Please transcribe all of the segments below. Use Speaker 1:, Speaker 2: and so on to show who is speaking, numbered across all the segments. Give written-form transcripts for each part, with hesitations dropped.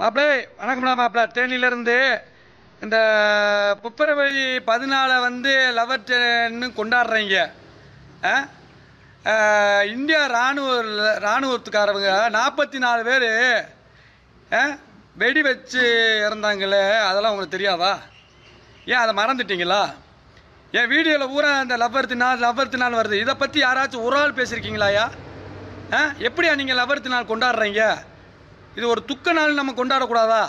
Speaker 1: மாப்பிள்ளை வணக்கம்டா மாப்பிள்ளை. தேனியிலேருந்து இந்த பிப்ரவரி 14 வந்து லவர் டேன்னு கொண்டாடுறீங்க. இந்தியா இராணுவத்துக்காரவங்க 44 பேர் வெடி வச்சு இறந்தாங்களே, அதெல்லாம் உங்களுக்கு தெரியாதா? ஏன் அதை மறந்துட்டீங்களா? என் வீடியோவில் பூரா அந்த லவ்வர் திருநாள் வருது. இதை பற்றி யாராச்சும் ஒரு ஆள் பேசியிருக்கீங்களாயா? எப்படியா நீங்கள் லவ்வர் திருநாள் கொண்டாடுறீங்க? இது ஒரு துக்க நாள் நம்ம கொண்டாடக்கூடாதா?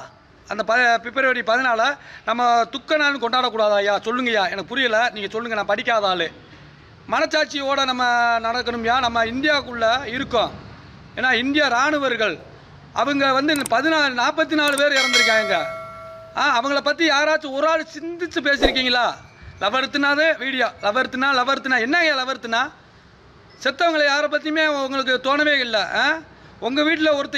Speaker 1: அந்த பிப்ரவரி 14 நம்ம துக்க நாள்னு கொண்டாடக்கூடாதா ஐயா? சொல்லுங்கய்யா, எனக்கு புரியலை, நீங்கள் சொல்லுங்கள். நான் படிக்காத ஆள், மனச்சாட்சியோடு நம்ம நடக்கணும்யா. நம்ம இந்தியாவுக்குள்ளே இருக்கோம். ஏன்னா இந்தியா இராணுவர்கள் அவங்க வந்து 44 பேர் இறந்துருக்காங்க. அவங்கள பற்றி யாராச்சும் ஒரு ஆள் சிந்திச்சு பேசியிருக்கீங்களா? லவர்த்துனாதே வீடியோ, லவர்த்துனா என்னங்க லவர்த்துனா? செத்தவங்களை யாரை பற்றியுமே உங்களுக்கு தோணவே இல்லை. உங்கள் வீட்டில் ஒருத்தர்